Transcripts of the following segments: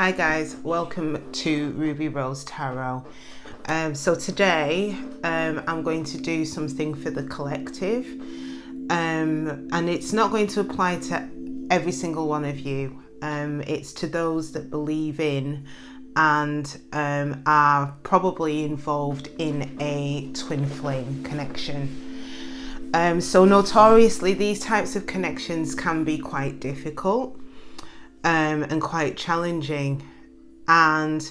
Hi guys, welcome to Ruby Rose Tarot. So today I'm going to do something for the collective, and it's not going to apply to every single one of you. It's to those that believe in and are probably involved in a twin flame connection. So notoriously these types of connections can be quite difficult and quite challenging, and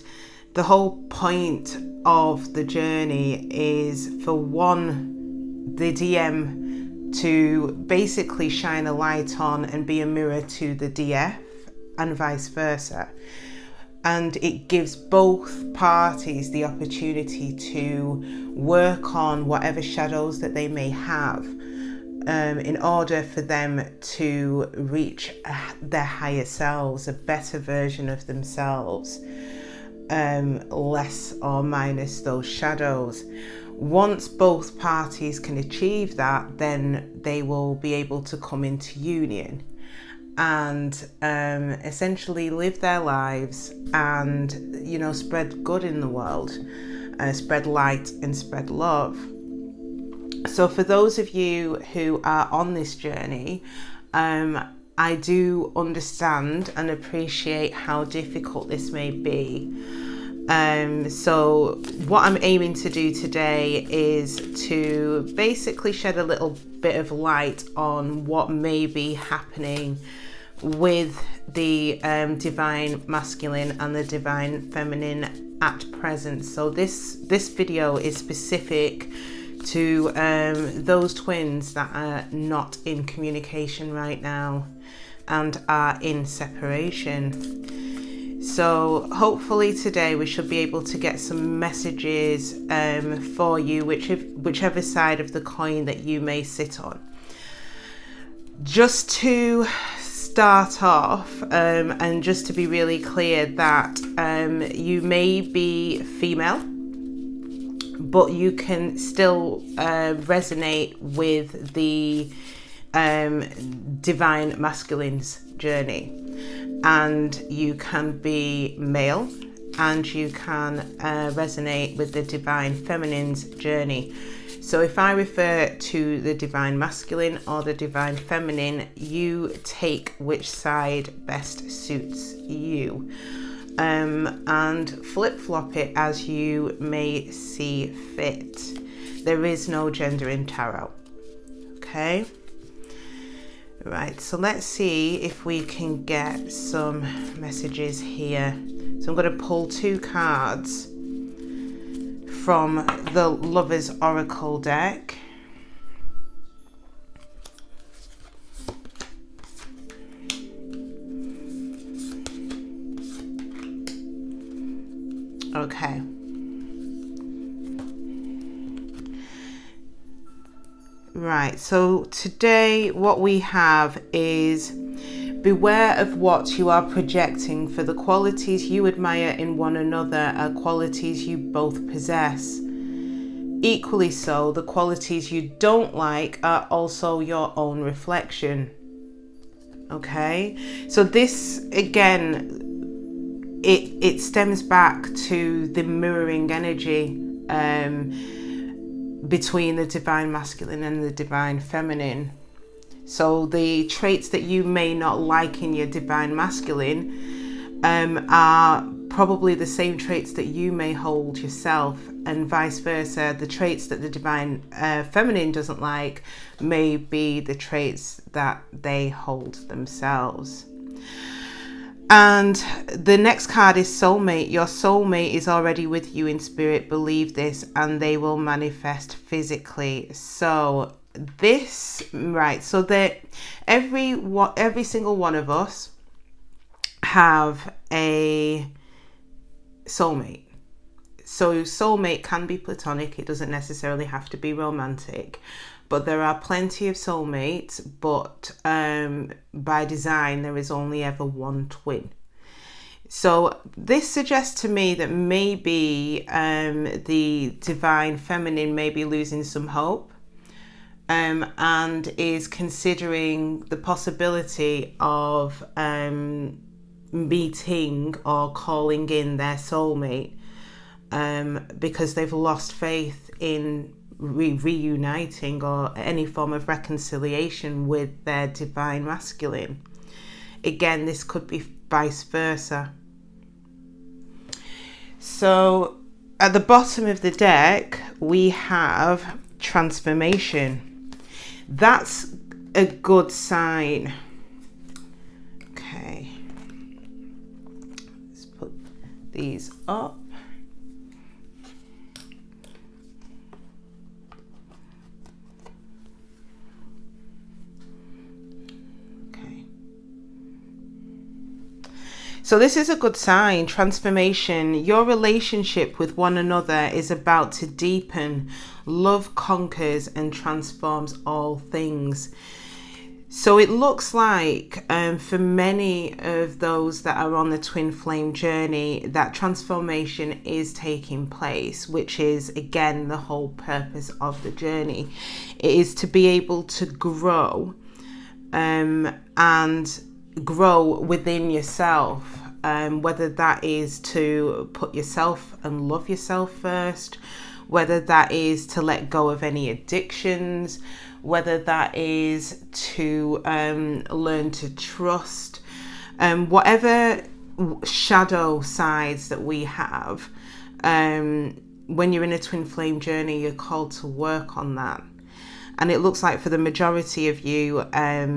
the whole point of the journey is for the DM to basically shine a light on and be a mirror to the DF and vice versa, and it gives both parties the opportunity to work on whatever shadows that they may have, in order for them to reach their higher selves, a better version of themselves, less or minus those shadows. Once both parties can achieve that, then they will be able to come into union and essentially live their lives and, spread good in the world, spread light and spread love. So for those of you who are on this journey, I do understand and appreciate how difficult this may be. So what I'm aiming to do today is to basically shed a little bit of light on what may be happening with the divine masculine and the divine feminine at present. So this video is specific to those twins that are not in communication right now and are in separation. So hopefully today we should be able to get some messages for you, whichever side of the coin that you may sit on. Just to start off, and just to be really clear that you may be female, but you can still resonate with the divine masculine's journey, and you can be male and you can resonate with the divine feminine's journey. So if I refer to the divine masculine or the divine feminine, you take which side best suits you. And flip-flop it as you may see fit. There is no gender in tarot. Okay? Right, so let's see if we can get some messages here. So I'm going to pull two cards from the Lover's Oracle deck. Okay. Right, so today what we have is beware of what you are projecting, for the qualities you admire in one another are qualities you both possess. Equally so, the qualities you don't like are also your own reflection. Okay, so this again, it stems back to the mirroring energy between the divine masculine and the divine feminine. So the traits that you may not like in your divine masculine are probably the same traits that you may hold yourself, and vice versa. The traits that the divine feminine doesn't like may be the traits that they hold themselves. And the next card is Soulmate. Your soulmate is already with you in spirit. Believe this, and they will manifest physically. So this, right? So that every single one of us have a soulmate. So soulmate can be platonic. It doesn't necessarily have to be romantic. But there are plenty of soulmates, but by design, there is only ever one twin. So this suggests to me that maybe the divine feminine may be losing some hope, and is considering the possibility of meeting or calling in their soulmate, because they've lost faith in reuniting or any form of reconciliation with their divine masculine. Again, this could be vice versa. So at the bottom of the deck, we have transformation. That's a good sign. Okay, let's put these up. So this is a good sign, transformation. Your relationship with one another is about to deepen. Love conquers and transforms all things. So it looks like for many of those that are on the twin flame journey, that transformation is taking place, which is, again, the whole purpose of the journey. It is to be able to grow and grow within yourself, whether that is to put yourself and love yourself first, whether that is to let go of any addictions, whether that is to learn to trust, whatever shadow sides that we have. When you're in a twin flame journey, you're called to work on that. And it looks like for the majority of you,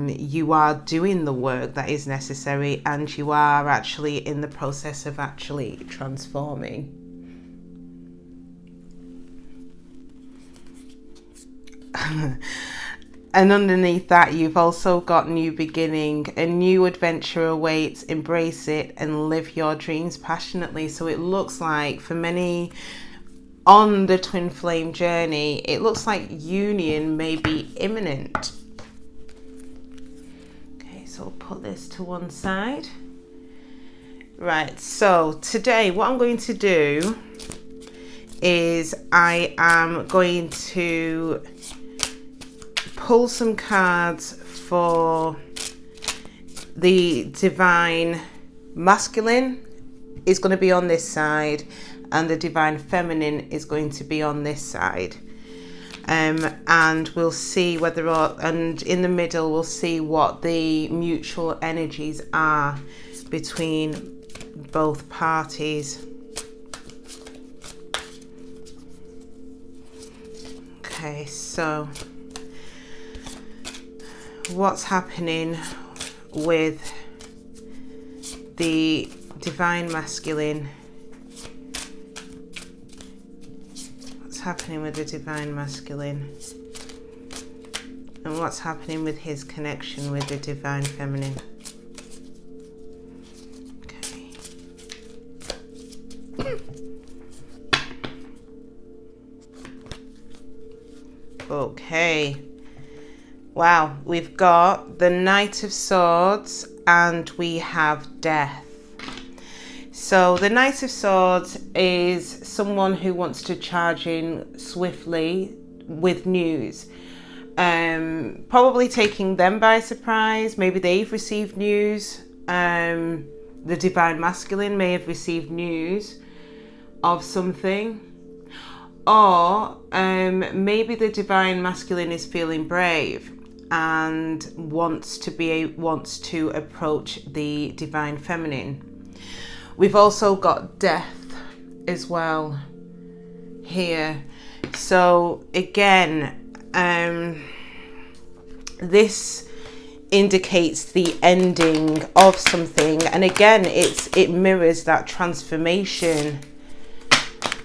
you are doing the work that is necessary, and you are actually in the process of actually transforming. And underneath that, you've also got new beginning. A new adventure awaits. Embrace it and live your dreams passionately. So it looks like for many on the twin flame journey, it looks like union may be imminent. Okay, so I'll put this to one side. Right, so today what I'm going to do is I am going to pull some cards for the divine masculine is going to be on this side, and the divine feminine is going to be on this side. And we'll see whether and in the middle we'll see what the mutual energies are between both parties. Okay, so what's happening with the divine masculine? What's happening with the divine masculine? And what's happening with his connection with the divine feminine? Okay. Wow, we've got the Knight of Swords and we have Death. So the Knight of Swords is someone who wants to charge in swiftly with news. Probably taking them by surprise. Maybe they've received news. The divine masculine may have received news of something. Or maybe the divine masculine is feeling brave and wants to approach the divine feminine. We've also got Death as well here. So again, this indicates the ending of something, and again it mirrors that transformation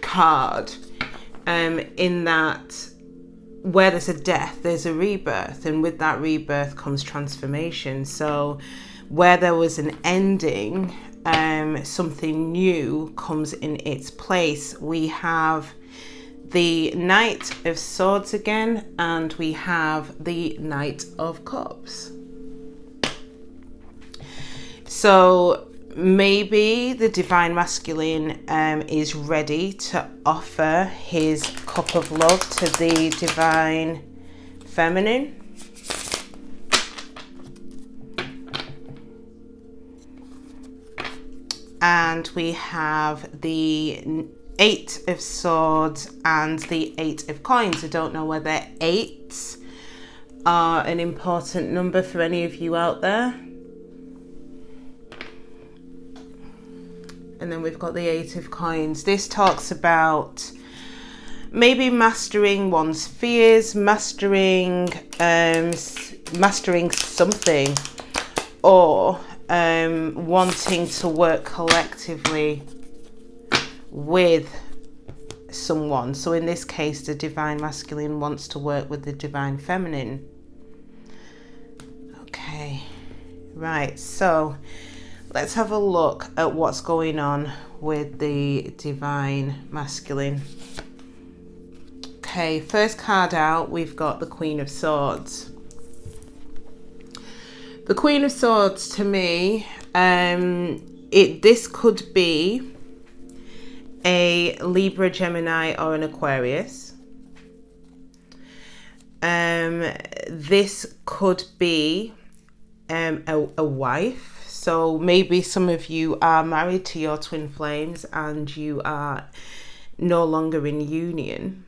card, in that where there's a death, there's a rebirth, and with that rebirth comes transformation. So where there was an ending, something new comes in its place. We have the Knight of Swords again, and we have the Knight of Cups. So maybe the divine masculine is ready to offer his cup of love to the divine feminine. and we have the 8 of Swords and the 8 of Coins. I don't know whether 8s are an important number for any of you out there. And then we've got the 8 of Coins. This talks about maybe mastering one's fears, mastering something, or wanting to work collectively with someone. So in this case, the Divine Masculine wants to work with the Divine Feminine. Okay, right, so let's have a look at what's going on with the Divine Masculine. Okay, first card out, we've got the Queen of Swords. The Queen of Swords, to me, this could be a Libra, Gemini, or an Aquarius. This could be a wife. So maybe some of you are married to your twin flames and you are no longer in union.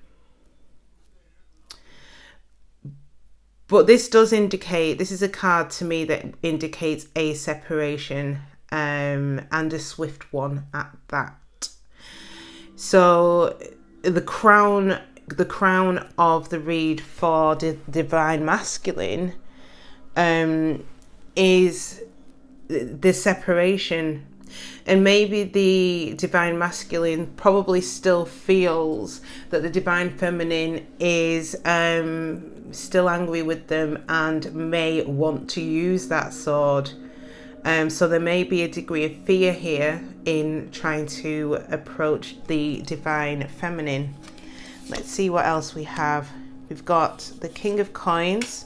But this does indicate, this is a card to me that indicates a separation, and a swift one at that. So the crown of the read for the Divine Masculine is the separation. And maybe the Divine Masculine probably still feels that the Divine Feminine is still angry with them and may want to use that sword. So there may be a degree of fear here in trying to approach the Divine Feminine. Let's see what else we have. We've got the King of Coins,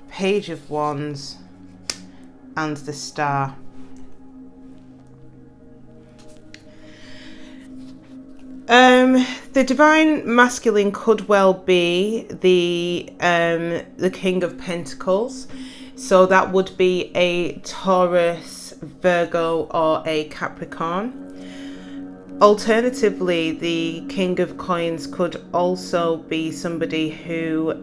Page of Wands, and the Star. The Divine Masculine could well be the King of Pentacles. So that would be a Taurus, Virgo, or a Capricorn. Alternatively, the King of Coins could also be somebody who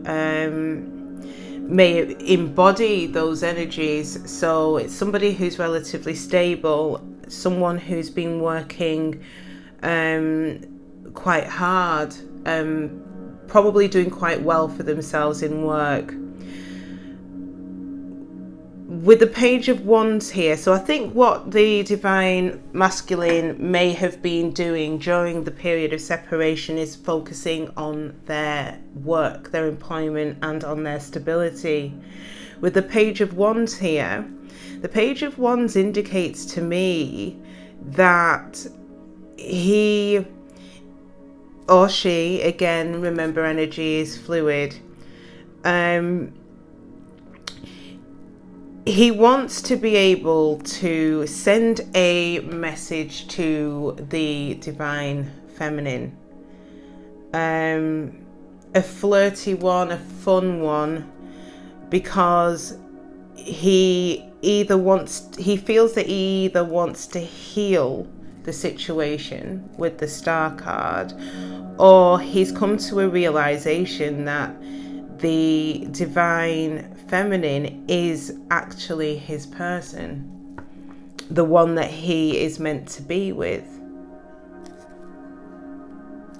may embody those energies. So it's somebody who's relatively stable, someone who's been working quite hard, probably doing quite well for themselves in work. With the Page of Wands here, so I think what the Divine Masculine may have been doing during the period of separation is focusing on their work, their employment, and on their stability. With the Page of Wands here, the Page of Wands indicates to me that he or she, again, remember energy is fluid, he wants to be able to send a message to the Divine Feminine, a flirty one, a fun one, because he feels that he either wants to heal the situation with the Star card, or he's come to a realization that the Divine Feminine is actually his person, the one that he is meant to be with.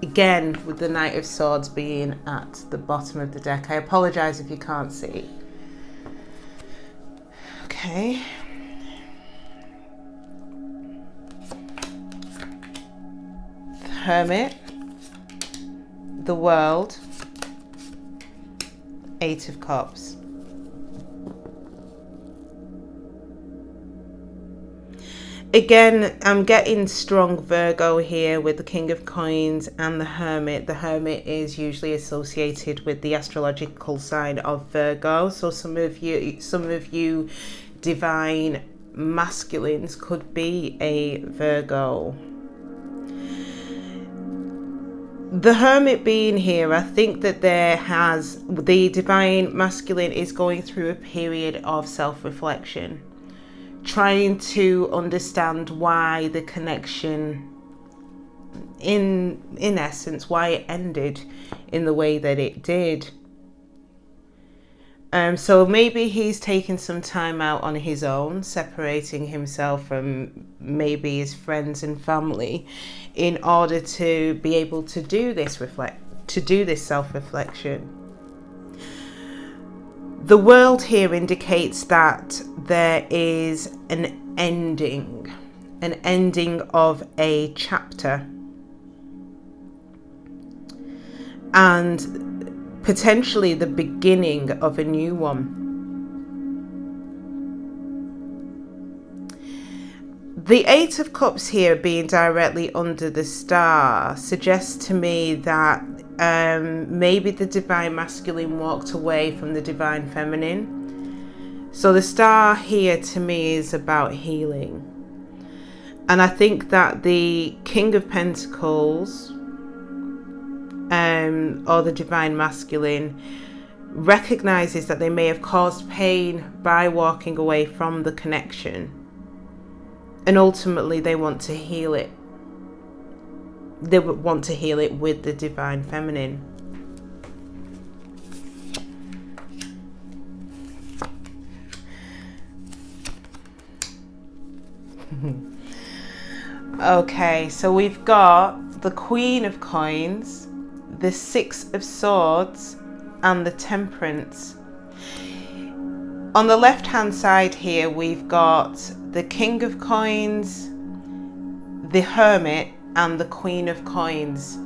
Again, with the Knight of Swords being at the bottom of the deck. I apologize if you can't see. Okay. The Hermit, the World, 8 of Cups. Again, I'm getting strong Virgo here with the King of Coins and the Hermit. The Hermit is usually associated with the astrological sign of Virgo. So some of you Divine Masculines could be a Virgo. The Hermit being here, I think that the Divine Masculine is going through a period of self-reflection. trying to understand why the connection, in essence, why it ended in the way that it did. So maybe he's taking some time out on his own, separating himself from maybe his friends and family, in order to be able to do this self-reflection. The world here indicates that there is an ending of a chapter, and potentially the beginning of a new one. The Eight of Cups here being directly under the star suggests to me that maybe the divine masculine walked away from the divine feminine. So the star here to me is about healing. And I think that the King of Pentacles, or the divine masculine, recognizes that they may have caused pain by walking away from the connection, and ultimately they want to heal it. They want to heal it with the divine feminine. Okay, so we've got the Queen of Coins, the Six of Swords, and the Temperance. On the left hand side here, we've got the King of Coins, the Hermit, and the Queen of Coins.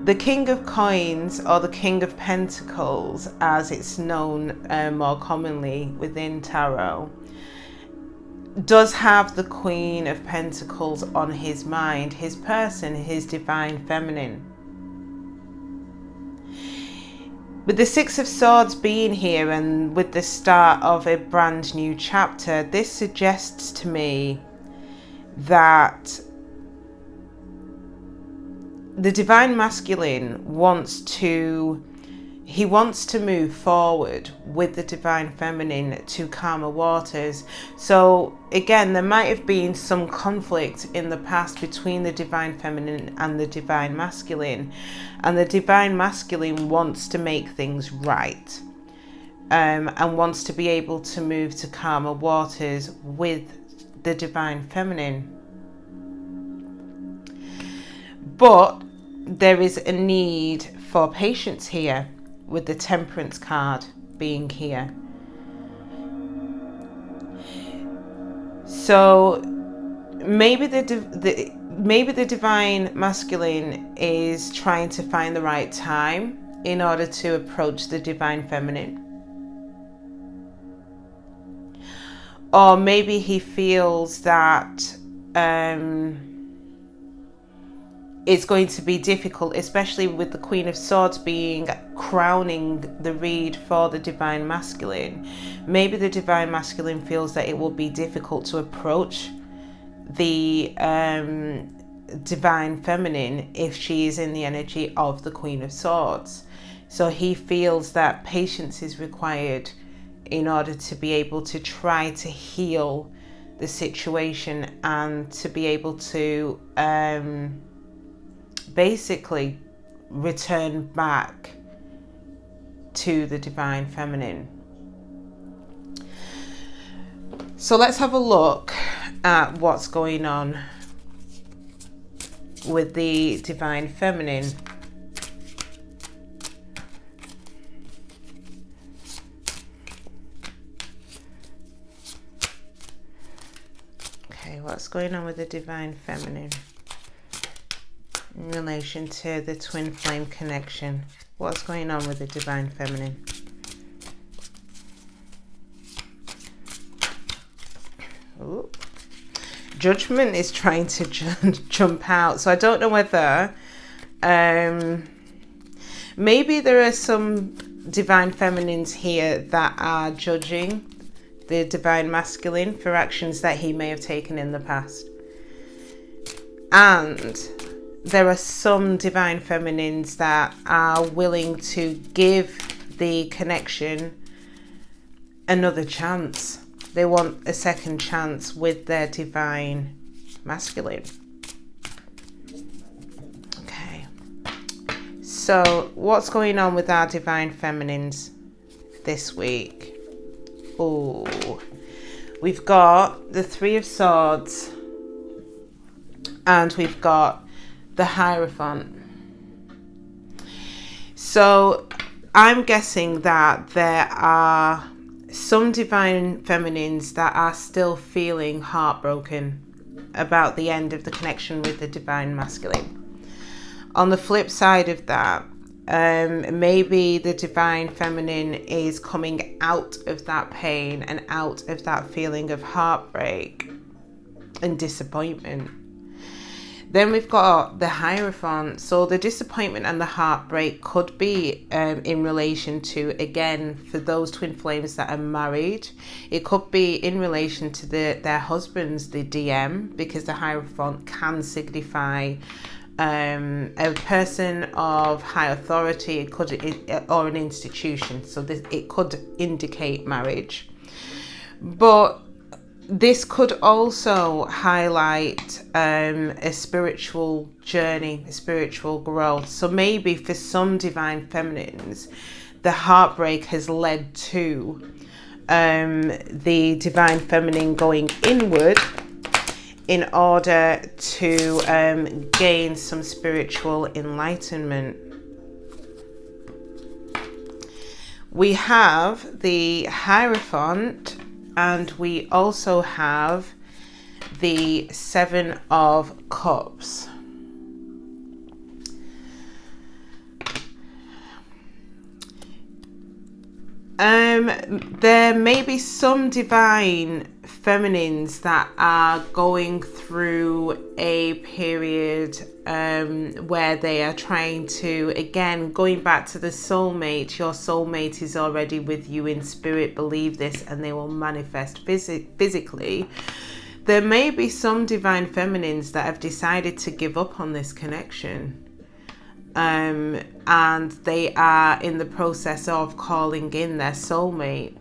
The King of Coins, or the King of Pentacles as it's known more commonly within tarot, does have the Queen of Pentacles on his mind, his person, his divine feminine. With the Six of Swords being here and with the start of a brand new chapter, this suggests to me that the divine masculine wants to move forward with the divine feminine to calmer waters. So again, there might have been some conflict in the past between the divine feminine and the divine masculine, and the divine masculine wants to make things right, and wants to be able to move to calmer waters with the divine feminine. But there is a need for patience here, with the Temperance card being here. So maybe the divine masculine is trying to find the right time in order to approach the divine feminine. Or maybe he feels that it's going to be difficult, especially with the Queen of Swords being crowning the read for the divine masculine. Maybe the divine masculine feels that it will be difficult to approach the divine feminine if she is in the energy of the Queen of Swords. So he feels that patience is required in order to be able to try to heal the situation and to be able to basically return back to the divine feminine. So let's have a look at what's going on with the divine feminine. Okay, what's going on with the divine feminine in relation to the twin flame connection? What's going on with the divine feminine? Ooh. Judgment is trying to jump out. So I don't know whether maybe there are some divine feminines here that are judging the divine masculine for actions that he may have taken in the past. And there are some divine feminines that are willing to give the connection another chance. They want a second chance with their divine masculine. Okay. So what's going on with our divine feminines this week? Oh, we've got the Three of Swords and we've got the Hierophant. So I'm guessing that there are some divine feminines that are still feeling heartbroken about the end of the connection with the divine masculine. On the flip side of that, maybe the divine feminine is coming out of that pain and out of that feeling of heartbreak and disappointment. Then we've got the Hierophant. So the disappointment and the heartbreak could be in relation to, again, for those twin flames that are married, it could be in relation to their husbands, the DM, because the Hierophant can signify a person of high authority, it could, or an institution. So it could indicate marriage. But this could also highlight a spiritual journey, a spiritual growth. So maybe for some divine feminines, the heartbreak has led to the divine feminine going inward in order to gain some spiritual enlightenment. We have the Hierophant and we also have the Seven of Cups. There may be some divine feminines that are going through a period where they are trying to, again, going back to the soulmate, your soulmate is already with you in spirit, believe this, and they will manifest physically. There may be some divine feminines that have decided to give up on this connection. And they are in the process of calling in their soulmate.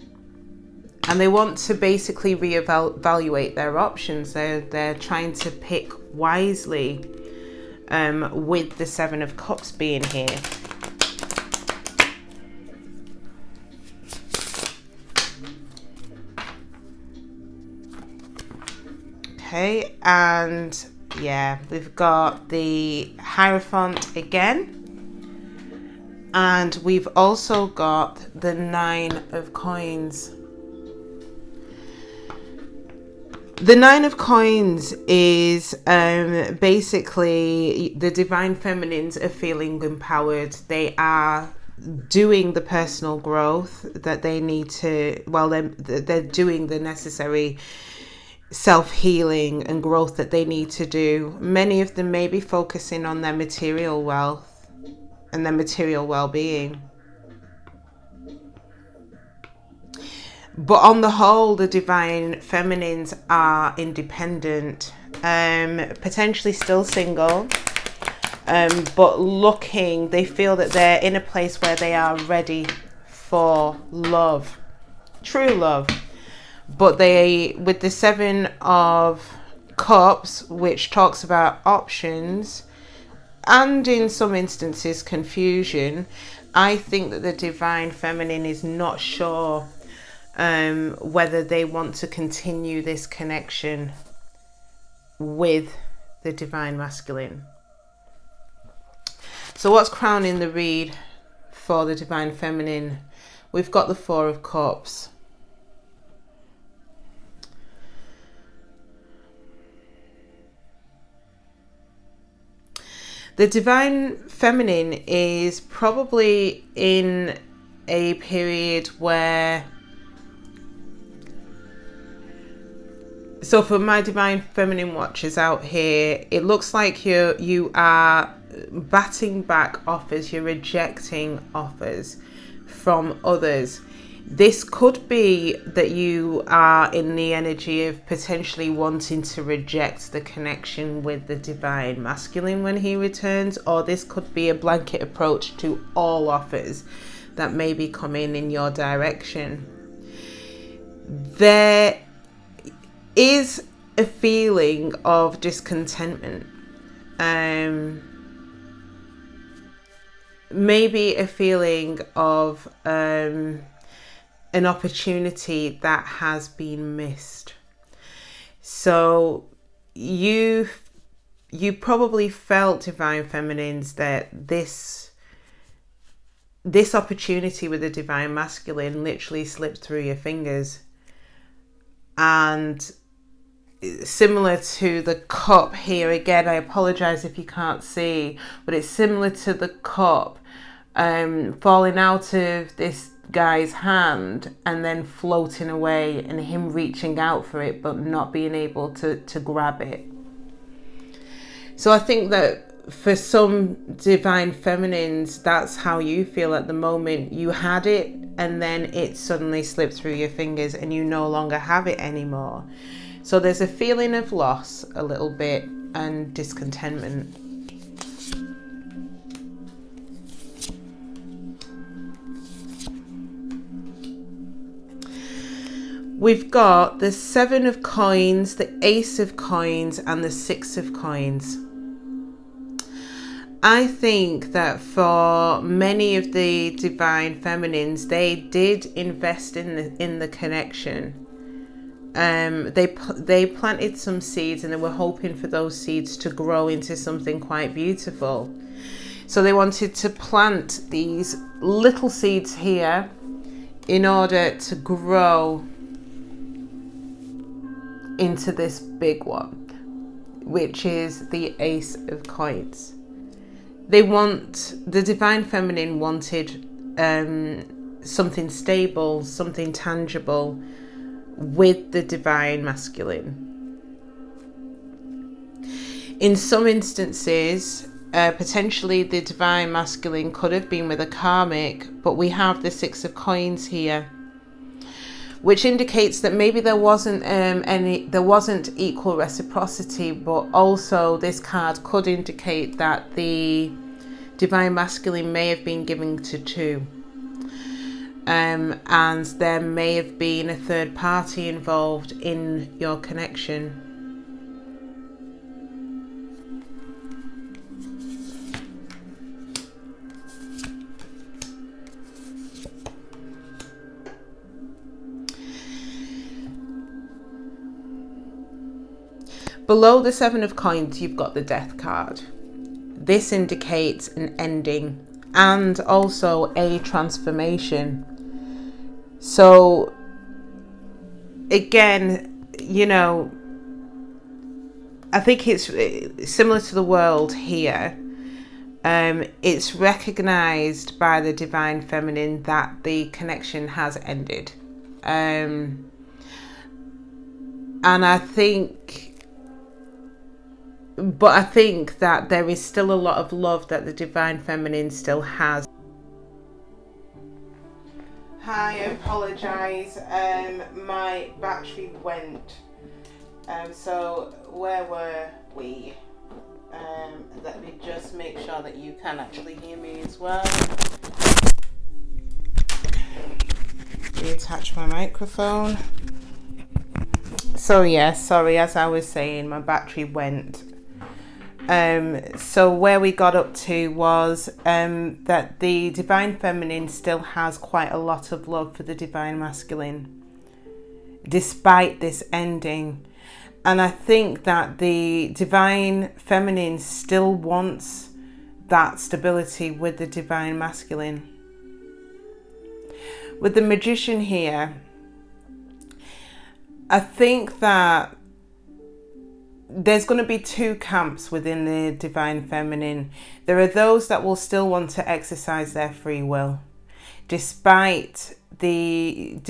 And they want to basically reevaluate their options. They're trying to pick wisely with the Seven of Cups being here. Okay, and yeah, we've got the Hierophant again. And we've also got the Nine of Coins. The Nine of Coins is basically the divine feminines are feeling empowered. They are doing the personal growth that they need to, well, they're doing the necessary self-healing and growth that they need to do. Many of them may be focusing on their material wealth and their material well-being. But on the whole, the divine feminines are independent, potentially still single, but looking, they feel that they're in a place where they are ready for love, true love. But they, with the Seven of Cups, which talks about options, and in some instances confusion, I think that the divine feminine is not sure whether they want to continue this connection with the divine masculine. So what's crowning the read for the divine feminine? We've got the Four of Cups. The divine feminine is probably in a period where, so for my divine feminine watchers out here, it looks like you are batting back offers, you're rejecting offers from others. This could be that you are in the energy of potentially wanting to reject the connection with the divine masculine when he returns, or this could be a blanket approach to all offers that may be coming in your direction. There is a feeling of discontentment. Maybe a feeling of an opportunity that has been missed. So you probably felt, Divine Feminines, that this opportunity with the Divine Masculine literally slipped through your fingers. And similar to the cup here, again, I apologize if you can't see, but it's similar to the cup falling out of this guy's hand and then floating away, and him reaching out for it but not being able to grab it. So I think that for some Divine Feminines, that's how you feel at the moment. You had it and then it suddenly slipped through your fingers and you no longer have it anymore. So there's a feeling of loss a little bit and discontentment. We've got the 7 of Coins, the Ace of Coins, and the 6 of Coins. I think that for many of the Divine Feminines, they did invest in the connection. They planted some seeds and they were hoping for those seeds to grow into something quite beautiful. So they wanted to plant these little seeds here in order to grow into this big one, which is the Ace of Coins. The Divine Feminine wanted something stable, something tangible with the Divine Masculine. In some instances, potentially the Divine Masculine could have been with a karmic, but we have the 6 of Coins here, which indicates that maybe there wasn't equal reciprocity, but also this card could indicate that the Divine Masculine may have been given to 2. And there may have been a third party involved in your connection. Below the 7 of Coins, you've got the Death card. This indicates an ending and also a transformation. So again, I think it's similar to the World here. It's recognized by the Divine Feminine that the connection has ended. And I think that there is still a lot of love that the Divine Feminine still has. Hi, I apologise. My battery went. So where were we? Let me just make sure that you can actually hear me as well. Reattach my microphone. So yeah, sorry, as I was saying, my battery went. So where we got up to was that the Divine Feminine still has quite a lot of love for the Divine Masculine, despite this ending. And I think that the Divine Feminine still wants that stability with the Divine Masculine. With the Magician here, I think that there's going to be 2 camps within the Divine Feminine. There are those that will still want to exercise their free will, despite the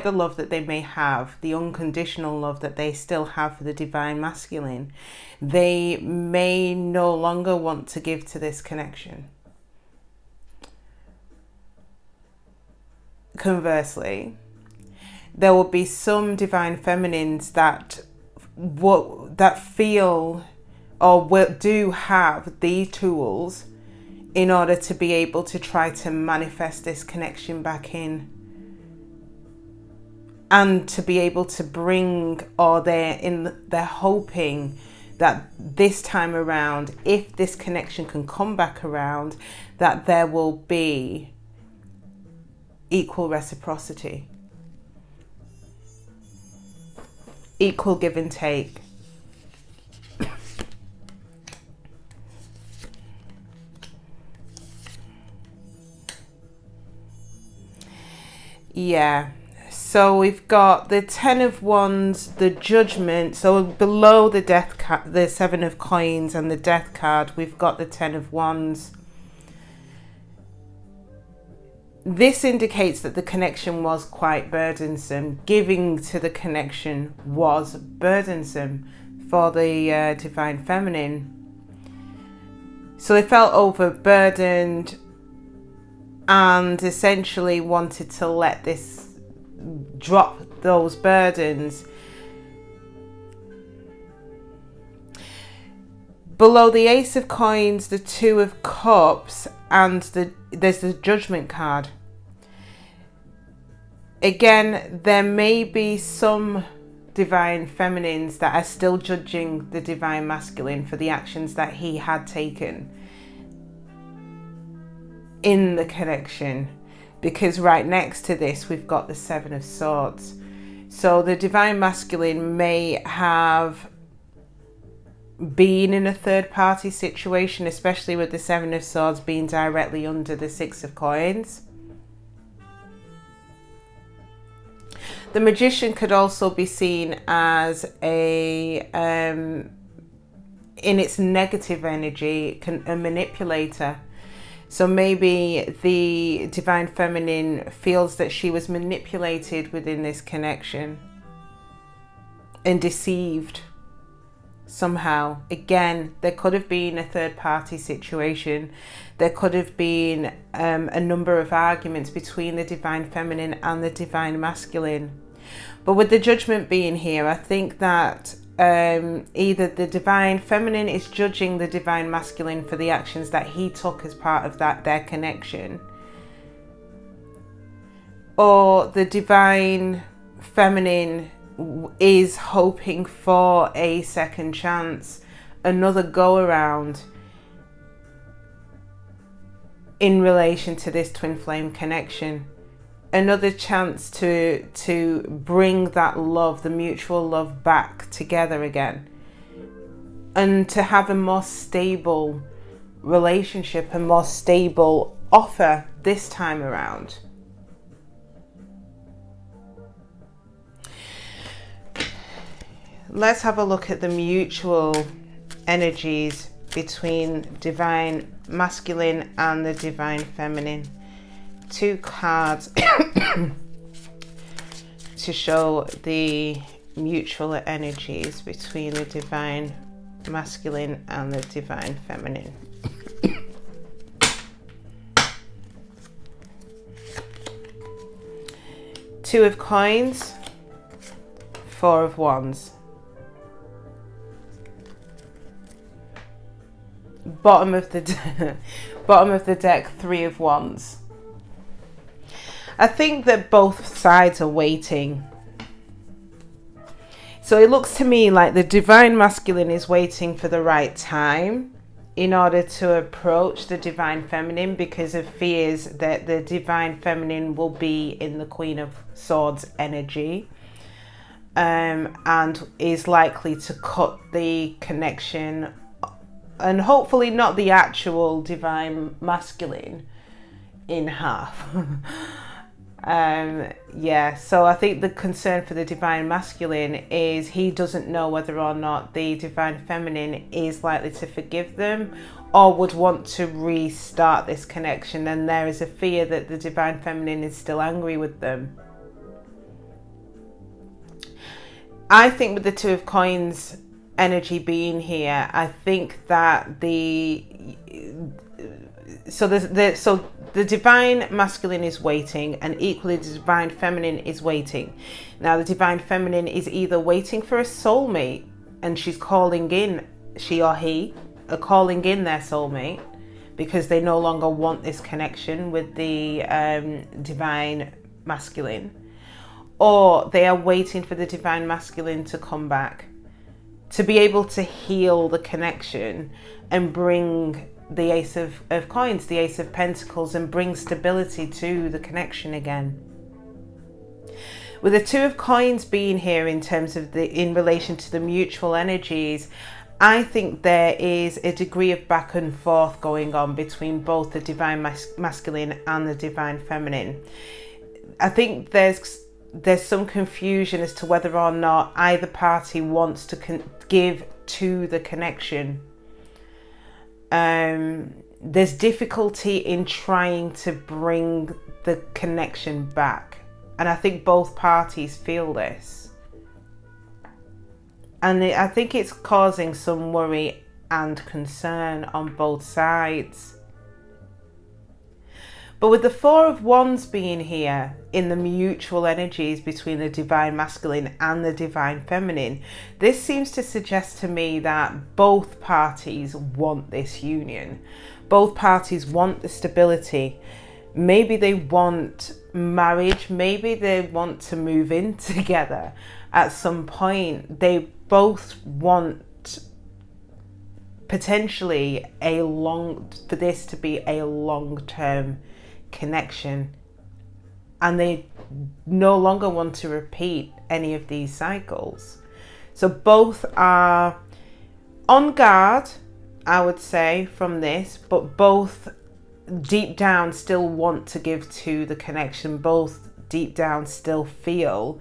love that they may have, the unconditional love that they still have for the Divine Masculine. They may no longer want to give to this connection. Conversely, there will be some Divine Feminines that feel or do have the tools in order to be able to try to manifest this connection back in. and to be able to bring, or they're hoping that this time around, if this connection can come back around, that there will be equal reciprocity, equal give and take. Yeah. So we've got the 10 of Wands, the Judgment. So below the Death card, the 7 of Coins and the Death card, we've got the 10 of Wands. This indicates that the connection was quite burdensome. Giving to the connection was burdensome for the Divine Feminine. So they felt overburdened and essentially wanted to let this drop those burdens. Below the Ace of Coins, the 2 of Cups, and there's the Judgment card. Again, there may be some Divine Feminines that are still judging the Divine Masculine for the actions that he had taken in the connection, because right next to this we've got the 7 of Swords. So the Divine Masculine may have been in a third party situation, especially with the 7 of Swords being directly under the 6 of Coins. The Magician could also be seen as in its negative energy, a manipulator. So maybe the Divine Feminine feels that she was manipulated within this connection and deceived somehow. Again, there could have been a third party situation. There could have been a number of arguments between the Divine Feminine and the Divine Masculine. But with the Judgment being here, I think that either the Divine Feminine is judging the Divine Masculine for the actions that he took as part of their connection, or the Divine Feminine is hoping for a second chance, another go around in relation to this twin flame connection. Another chance to bring that love, the mutual love, back together again, and to have a more stable relationship, a more stable offer this time around. Let's have a look at the mutual energies between Divine Masculine and the Divine Feminine. 2 cards to show the mutual energies between the Divine Masculine and the Divine Feminine. Two of Coins, 4 of Wands. Bottom of the deck, 3 of Wands. I think that both sides are waiting. So it looks to me like the Divine Masculine is waiting for the right time in order to approach the Divine Feminine, because of fears that the Divine Feminine will be in the Queen of Swords energy, and is likely to cut the connection, and hopefully not the actual Divine Masculine, in half. So I think the concern for the Divine Masculine is he doesn't know whether or not the Divine Feminine is likely to forgive them or would want to restart this connection, and there is a fear that the Divine Feminine is still angry with them. I think with the 2 of Coins energy being here, I think that the Divine Masculine is waiting, and equally the Divine Feminine is waiting. Now the Divine Feminine is either waiting for a soulmate, and she's calling in, she or he are calling in their soulmate because they no longer want this connection with the Divine Masculine, or they are waiting for the divine masculine to come back, to be able to heal the connection and bring the Ace of Coins, the Ace of Pentacles, and bring stability to the connection again. With the Two of Coins being here in terms of in relation to the mutual energies, I think there is a degree of back and forth going on between both the divine masculine and the divine feminine. I think there's some confusion as to whether or not either party wants to give to the connection. There's difficulty in trying to bring the connection back, and I think both parties feel this, and I think it's causing some worry and concern on both sides. But with the Four of Wands being here in the mutual energies between the divine masculine and the divine feminine, this seems to suggest to me that both parties want this union. Both parties want the stability. Maybe they want marriage. Maybe they want to move in together at some point. They both want potentially for this to be a long-term connection, and they no longer want to repeat any of these cycles. So both are on guard, I would say, from this, but both deep down still want to give to the connection. Both deep down still feel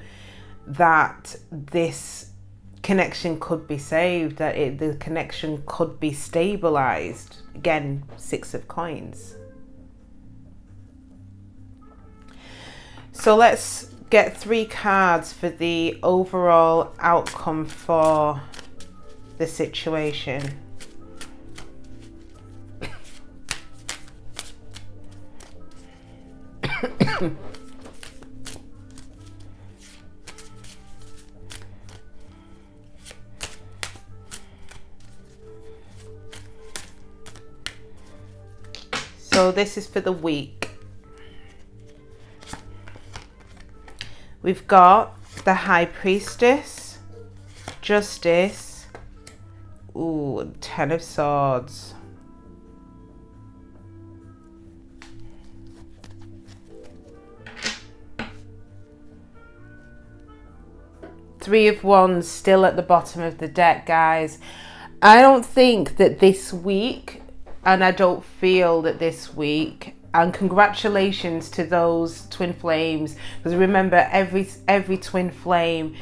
that this connection could be saved, that the connection could be stabilized. Again, Six of Coins. So let's get 3 cards for the overall outcome for the situation. So this is for the week. We've got the High Priestess, Justice, Ten of Swords. Three of Wands still at the bottom of the deck, guys. I don't think that this week, and I don't feel that this week, and congratulations to those twin flames, because remember, every twin flame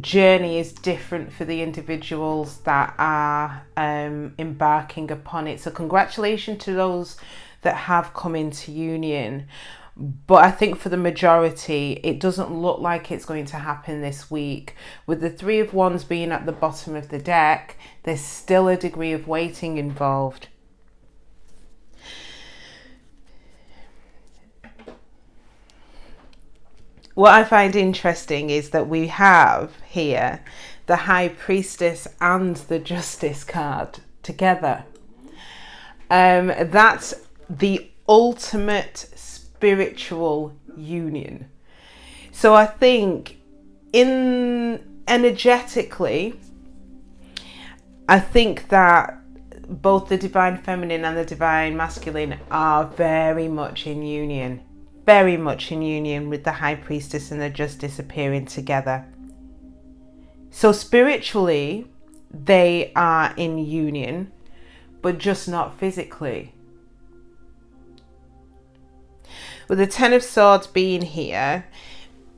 journey is different for the individuals that are embarking upon it. So congratulations to those that have come into union. But I think for the majority, it doesn't look like it's going to happen this week. With the Three of Wands being at the bottom of the deck, there's still a degree of waiting involved. What I find interesting is that we have here the High Priestess and the Justice card together. That's the ultimate spiritual union. So I think energetically, I think that both the divine feminine and the divine masculine are very much in union. Very much in union, with the High Priestess and the Justice appearing together. So spiritually, they are in union, but just not physically. With the Ten of Swords being here,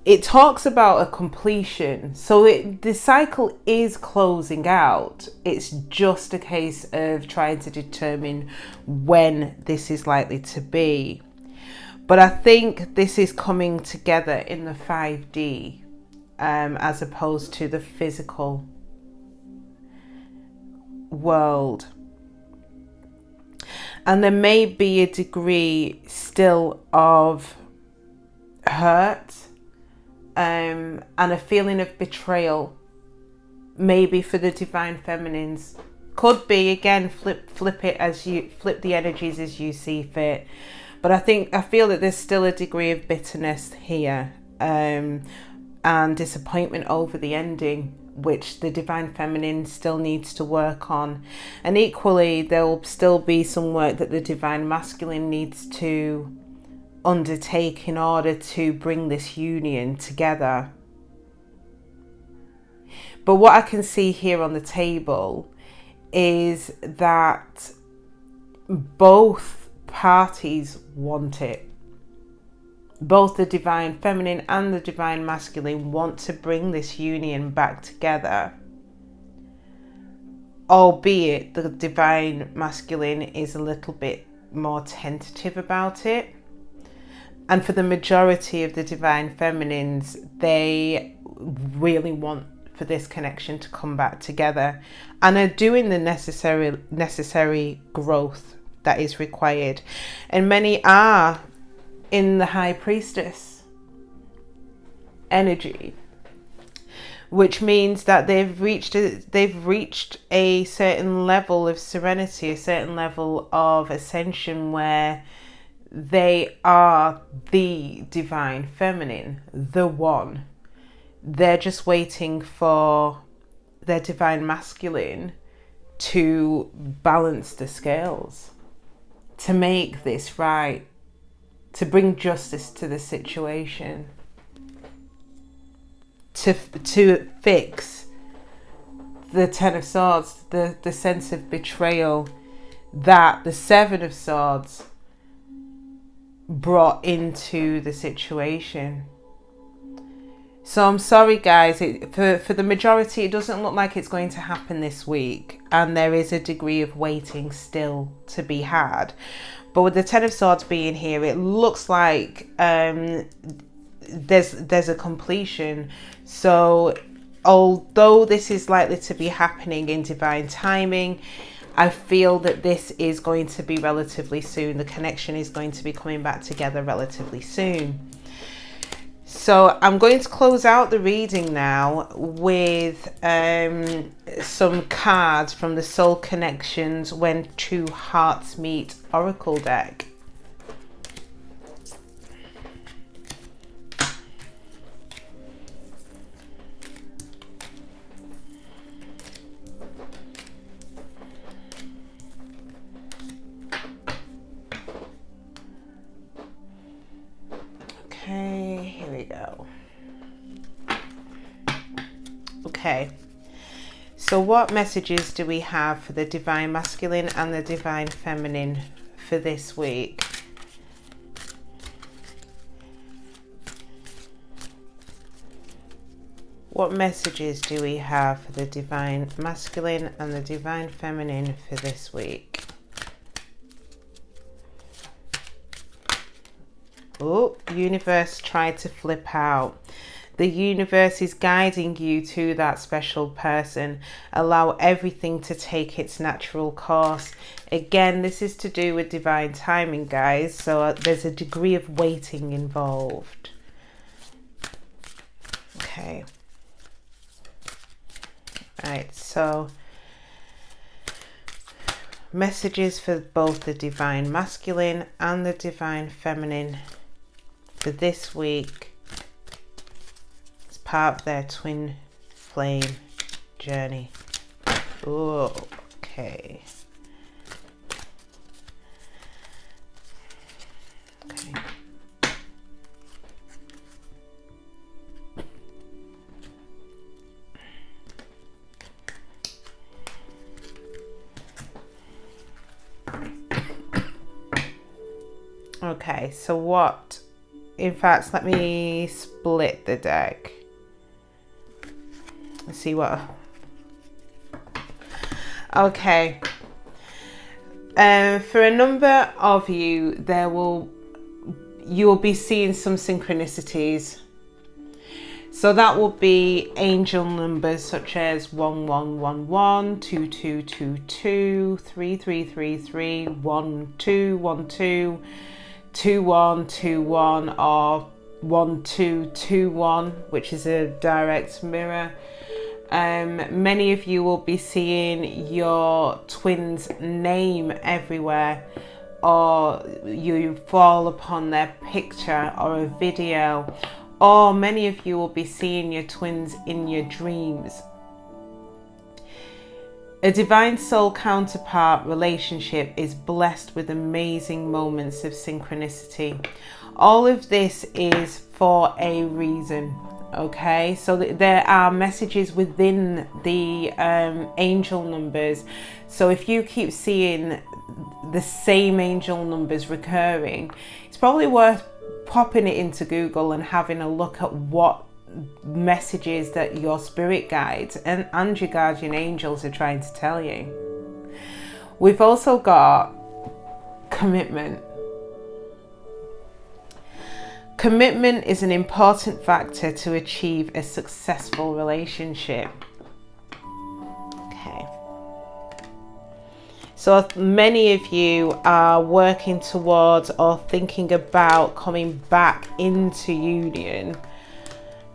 it talks about a completion. So the cycle is closing out. It's just a case of trying to determine when this is likely to be. But I think this is coming together in the 5D as opposed to the physical world. And there may be a degree still of hurt and a feeling of betrayal, maybe for the divine feminines. Could be, again, flip it as you flip the energies as you see fit. But I feel that there's still a degree of bitterness here and disappointment over the ending, which the Divine Feminine still needs to work on. And equally, there will still be some work that the Divine Masculine needs to undertake in order to bring this union together. But what I can see here on the table is that both parties want it. Both the Divine Feminine and the Divine Masculine want to bring this union back together. Albeit the Divine Masculine is a little bit more tentative about it. And for the majority of the Divine Feminines, they really want for this connection to come back together and are doing the necessary growth that is required. And many are in the High Priestess energy, which means that they've reached a certain level of serenity, a certain level of ascension where they are the Divine Feminine, the one. They're just waiting for their Divine Masculine to balance the scales, to make this right, to bring justice to the situation, to fix the Ten of Swords, the sense of betrayal that the Seven of Swords brought into the situation. So I'm sorry guys, for the majority it doesn't look like it's going to happen this week, and there is a degree of waiting still to be had. But with the Ten of Swords being here, it looks like there's a completion. So although this is likely to be happening in divine timing, I feel that this is going to be relatively soon. The connection is going to be coming back together relatively soon. So I'm going to close out the reading now with some cards from the Soul Connections When Two Hearts Meet Oracle deck. Okay, here we go. Okay, so what messages do we have for the Divine Masculine and the Divine Feminine for this week? What messages do we have for the Divine Masculine and the Divine Feminine for this week? Oh, universe tried to flip out. The universe is guiding you to that special person. Allow everything to take its natural course. Again, this is to do with divine timing, guys. So there's a degree of waiting involved. Okay. Right, so messages for both the Divine Masculine and the Divine Feminine for this week as part of their twin flame journey. Oh, okay. Okay. Okay, so what? In fact, let me split the deck. Let's see what. Okay. For a number of you, you will be seeing some synchronicities. So that will be angel numbers such as 1111, 2222, 3333, 1212. 2121 or 1221, which is a direct mirror. Many of you will be seeing your twin's name everywhere, or you fall upon their picture or a video, or many of you will be seeing your twins in your dreams. A divine soul counterpart relationship is blessed with amazing moments of synchronicity. All of this is for a reason, okay? So there are messages within the angel numbers. So if you keep seeing the same angel numbers recurring, it's probably worth popping it into Google and having a look at what messages that your spirit guides and your guardian angels are trying to tell you. We've also got commitment. Commitment is an important factor to achieve a successful relationship. Okay. So many of you are working towards or thinking about coming back into union,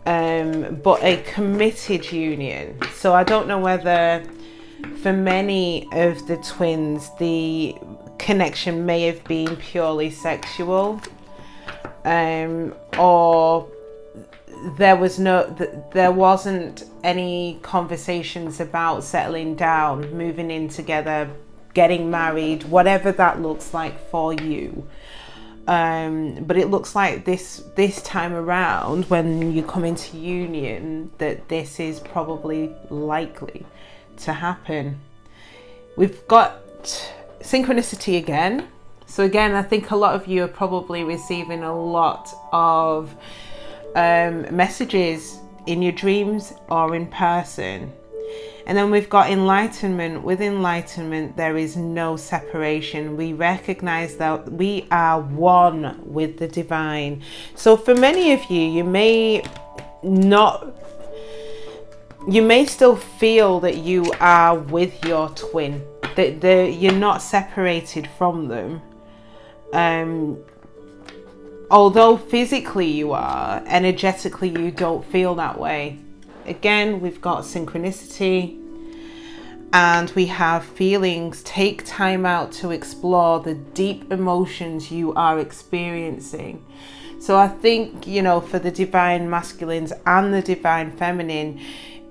but a committed union. So I don't know whether for many of the twins the connection may have been purely sexual, or there wasn't any conversations about settling down, moving in together, getting married, whatever that looks like for you. But it looks like this time around, when you come into union, that this is probably likely to happen. We've got synchronicity again. So again, I think a lot of you are probably receiving a lot of messages in your dreams or in person. And then we've got enlightenment. With enlightenment, there is no separation. We recognize that we are one with the divine. So for many of you, you may still feel that you are with your twin, that you're not separated from them. Although physically you are, energetically you don't feel that way. Again, we've got synchronicity and we have feelings. Take time out to explore the deep emotions you are experiencing. So I think, for the divine masculines and the divine feminine,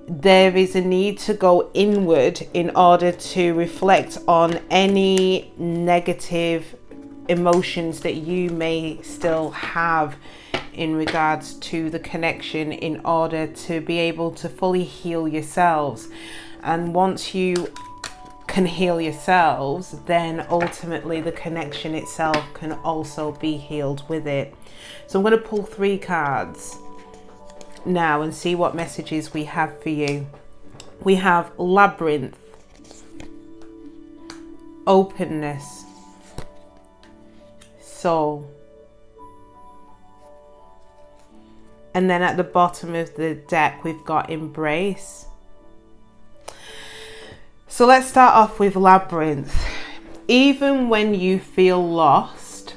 there is a need to go inward in order to reflect on any negative emotions that you may still have in regards to the connection, in order to be able to fully heal yourselves. And once you can heal yourselves, then ultimately the connection itself can also be healed with it. So I'm going to pull 3 cards now and see what messages we have for you. We have labyrinth, openness, soul. And then at the bottom of the deck, we've got embrace. So let's start off with labyrinth. Even when you feel lost,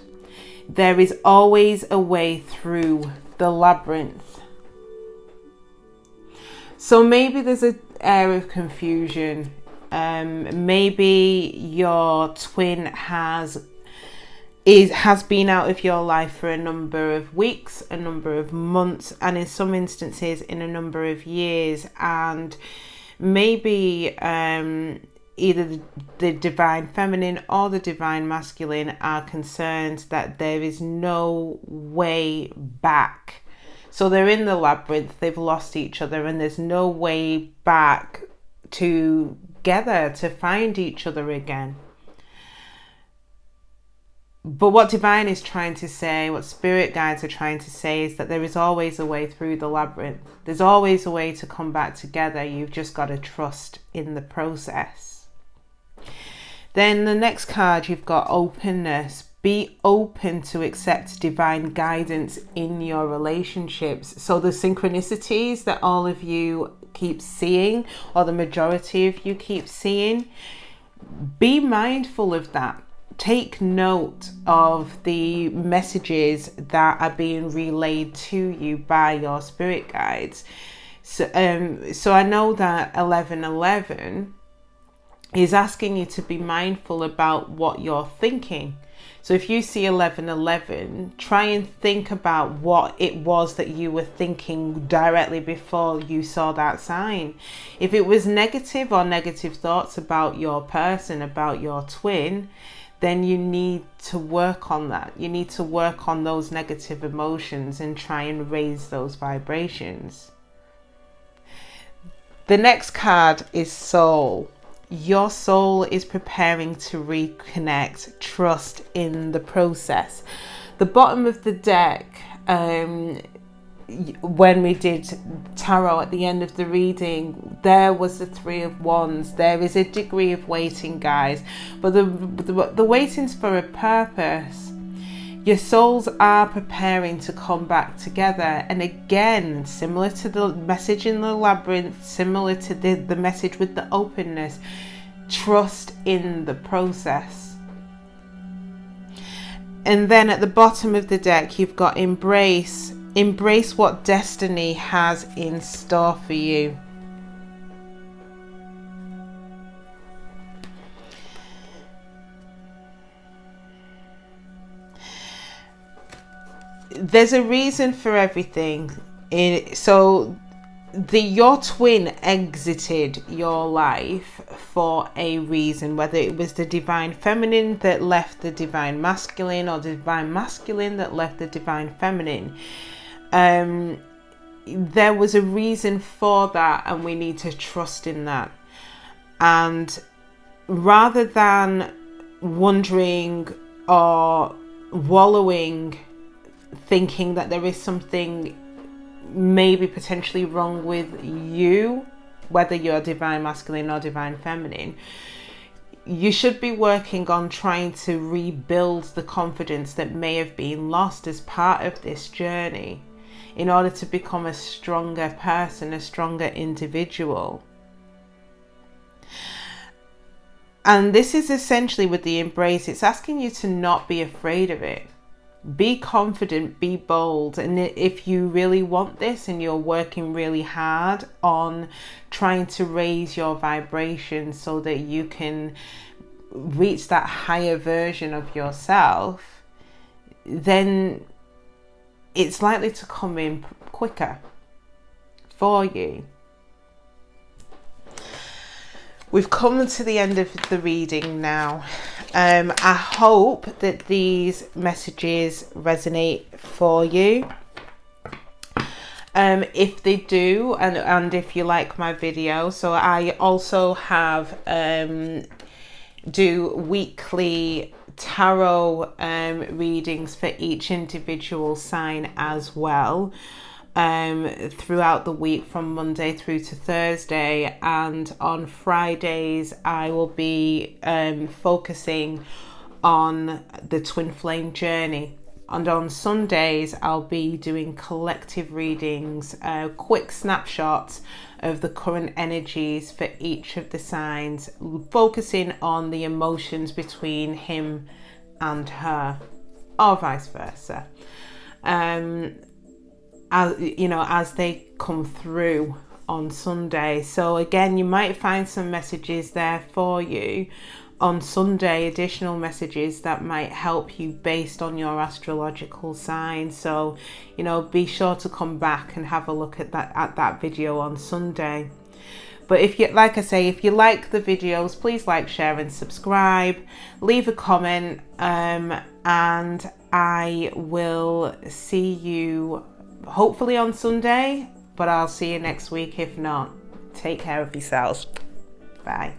there is always a way through the labyrinth. So maybe there's an air of confusion. Maybe your twin has been out of your life for a number of weeks, a number of months, and in some instances in a number of years. And maybe either the divine feminine or the divine masculine are concerned that there is no way back. So they're in the labyrinth, they've lost each other, and there's no way back together to find each other again. But what divine is trying to say, what spirit guides are trying to say, is that there is always a way through the labyrinth. There's always a way to come back together. You've just got to trust in the process. Then the next card, you've got openness. Be open to accept divine guidance in your relationships. So the synchronicities that all of you keep seeing, or the majority of you keep seeing, be mindful of that. Take note of the messages that are being relayed to you by your spirit guides. So I know that 1111 is asking you to be mindful about what you're thinking. So if you see 1111, try and think about what it was that you were thinking directly before you saw that sign. If it was negative or negative thoughts about your person, about your twin, then you need to work on that. You need to work on those negative emotions and try and raise those vibrations. The next card is Soul. Your soul is preparing to reconnect. Trust in the process. The bottom of the deck, when we did tarot at the end of the reading, there was the Three of Wands. There is a degree of waiting, guys, but the waiting's for a purpose. Your souls are preparing to come back together. And again, similar to the message in the labyrinth, similar to the message with the openness, trust in the process. And then at the bottom of the deck, you've got embrace. Embrace what destiny has in store for you. There's a reason for everything. Your twin exited your life for a reason, whether it was the divine feminine that left the divine masculine, or the divine masculine that left the divine feminine. There was a reason for that, and we need to trust in that. And rather than wondering or wallowing, thinking that there is something maybe potentially wrong with you, whether you're divine masculine or divine feminine, you should be working on trying to rebuild the confidence that may have been lost as part of this journey, in order to become a stronger person, a stronger individual. And this is essentially with the embrace, it's asking you to not be afraid of it. Be confident, be bold. And if you really want this and you're working really hard on trying to raise your vibration so that you can reach that higher version of yourself, then it's likely to come in quicker for you. We've come to the end of the reading now. I hope that these messages resonate for you. If they do, and if you like my video, so I also have do weekly tarot readings for each individual sign as well, throughout the week from Monday through to Thursday. And on Fridays I will be focusing on the twin flame journey, and on Sundays I'll be doing collective readings, quick snapshots of the current energies for each of the signs, focusing on the emotions between him and her, or vice versa, as they come through on Sunday. So again, you might find some messages there for you on Sunday, additional messages that might help you based on your astrological sign. So, be sure to come back and have a look at that video on Sunday. But if you, like I say, if you like the videos, please like, share and subscribe. Leave a comment, and I will see you hopefully on Sunday, but I'll see you next week if not. Take care of yourselves. Bye.